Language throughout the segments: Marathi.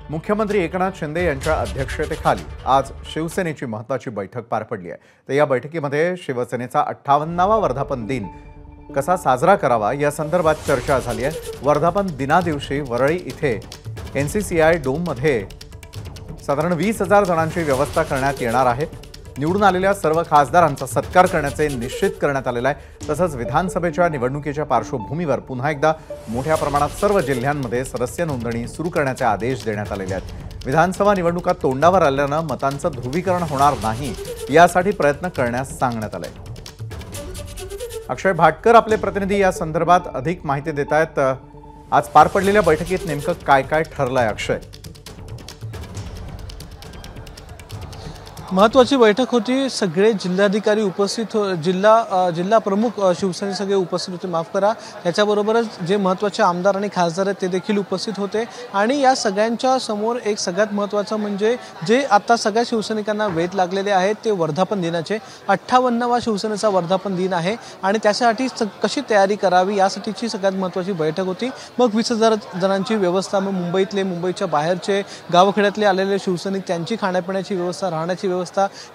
मुख्यमंत्री एकनाथ शिंदे यांच्या अध्यक्षतेखाली आज शिवसेनेची महत्त्वाची बैठक पार पडली आहे। तर या बैठकीमध्ये शिवसेनेचा 58वा वर्धापन दिन कसा साजरा करावा या संदर्भात चर्चा झाली आहे। वर्धापन दिनादिवशी वरळी इथे एनसीसीआय डोममध्ये साधारण 20,000 जणांची व्यवस्था करण्यात येणार आहे। निवडून आलेल्या सर्व खासदारांचा सत्कार करण्याचे निश्चित करण्यात आलेला आहे। तसंच विधानसभेच्या निवडणुकीच्या पार्श्वभूमीवर पुन्हा एकदा मोठ्या प्रमाणात सर्व जिल्ह्यांमध्ये सदस्य नोंदणी सुरू करण्याचे आदेश देण्यात आलेले आहेत। विधानसभा निवडणुका तोंडावर आल्यानं मतांचं ध्रुवीकरण होणार नाही यासाठी प्रयत्न करण्यास सांगण्यात आले। अक्षय भाटकर आपले प्रतिनिधी या संदर्भात अधिक माहिती देत आहेत। आज पार पडलेल्या बैठकीत नेमकं काय काय ठरलंय अक्षय? महत्त्वाची बैठक होती। सगळे जिल्हाधिकारी उपस्थित जिल्हा प्रमुख शिवसेने सगळे उपस्थित होते, माफ करा। त्याच्याबरोबरच जे महत्त्वाचे आमदार आणि खासदार आहेत ते देखील उपस्थित होते। आणि या सगळ्यांच्या समोर एक सगळ्यात महत्त्वाचं म्हणजे जे आता सगळ्या शिवसैनिकांना वेध लागलेले आहेत ते वर्धापन दिनाचे 58वा शिवसेनेचा वर्धापन दिन आहे आणि त्यासाठी कशी तयारी करावी यासाठीची सगळ्यात महत्त्वाची बैठक होती। मग 20,000 जणांची व्यवस्था, मग मुंबईच्या बाहेरचे गावखेड्यातले आलेले शिवसैनिक त्यांची खाण्यापिण्याची व्यवस्था, राहण्याची व्यवस्था,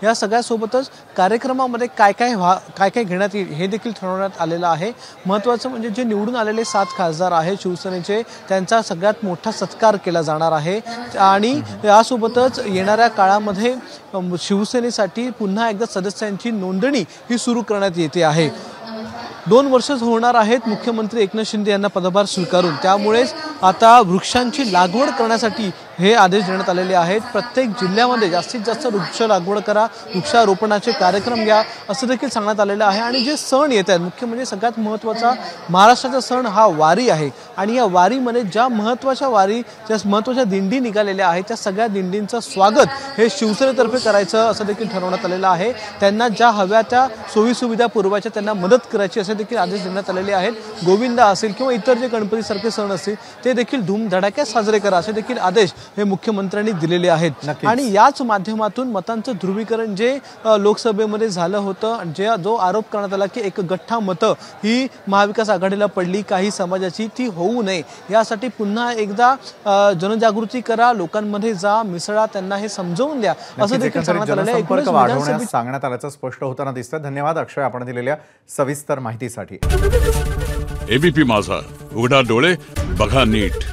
या सगळ्यासोबतच कार्यक्रमामध्ये काय काय घेण्यात येईल हे देखील ठरवण्यात आलेलं आहे। महत्त्वाचं म्हणजे जे निवडून आलेले 7 खासदार आहेत शिवसेनेचे त्यांचा सगळ्यात मोठा सत्कार केला जाणार आहे आणि यासोबतच येणाऱ्या काळामध्ये शिवसेनेसाठी पुन्हा एकदा सदस्यांची नोंदणी ही सुरू करण्यात येते आहे। 2 वर्ष होणार आहेत मुख्यमंत्री एकनाथ शिंदे यांना पदभार स्वीकारून, त्यामुळेच आता वृक्षांची लागवड करण्यासाठी हे आदेश देण्यात आलेले आहेत। प्रत्येक जिल्ह्यामध्ये जास्तीत जास्त वृक्ष लागवड करा, वृक्षारोपणाचे कार्यक्रम घ्या असं देखील सांगण्यात आलेलं आहे। आणि जे सण येत आहेत, मुख्य म्हणजे सगळ्यात महत्त्वाचा महाराष्ट्राचा सण हा वारी आहे आणि या वारीमध्ये ज्या महत्त्वाच्या दिंडी निघालेल्या आहेत त्या सगळ्या दिंडींचं स्वागत हे शिवसेनेतर्फे करायचं असं देखील ठरवण्यात आलेलं आहे। त्यांना ज्या हव्या त्या सोयीसुविधा पुरवायच्या, त्यांना मदत करायची असे देखील आदेश देण्यात आलेले आहेत। गोविंदा असेल किंवा इतर जे गणपतीसारखे सण असतील ते देखील धूमधडाक्यात साजरे करा असे देखील आदेश हे मुख्यमंत्र्यांनी दिलेले आहेत। आणि याच माध्यमातून मतांचं ध्रुवीकरण जे लोकसभेमध्ये झालं होतं, जो आरोप करण्यात आला की एक गठ्ठा मतं ही महाविकास आघाडीला पडली काही समाजाची, ती होऊ नये यासाठी पुन्हा एकदा जनजागृती करा, लोकांमध्ये जा, मिसळा, त्यांना हे समजावून द्या असं देखील सांगण्यात आलेलं आहे। सांगण्यात आल्याचं स्पष्ट होताना दिसतं। धन्यवाद अक्षय आपण दिलेल्या सविस्तर माहितीसाठी। एबीपी माझा, उघडा डोळे बघा नीट।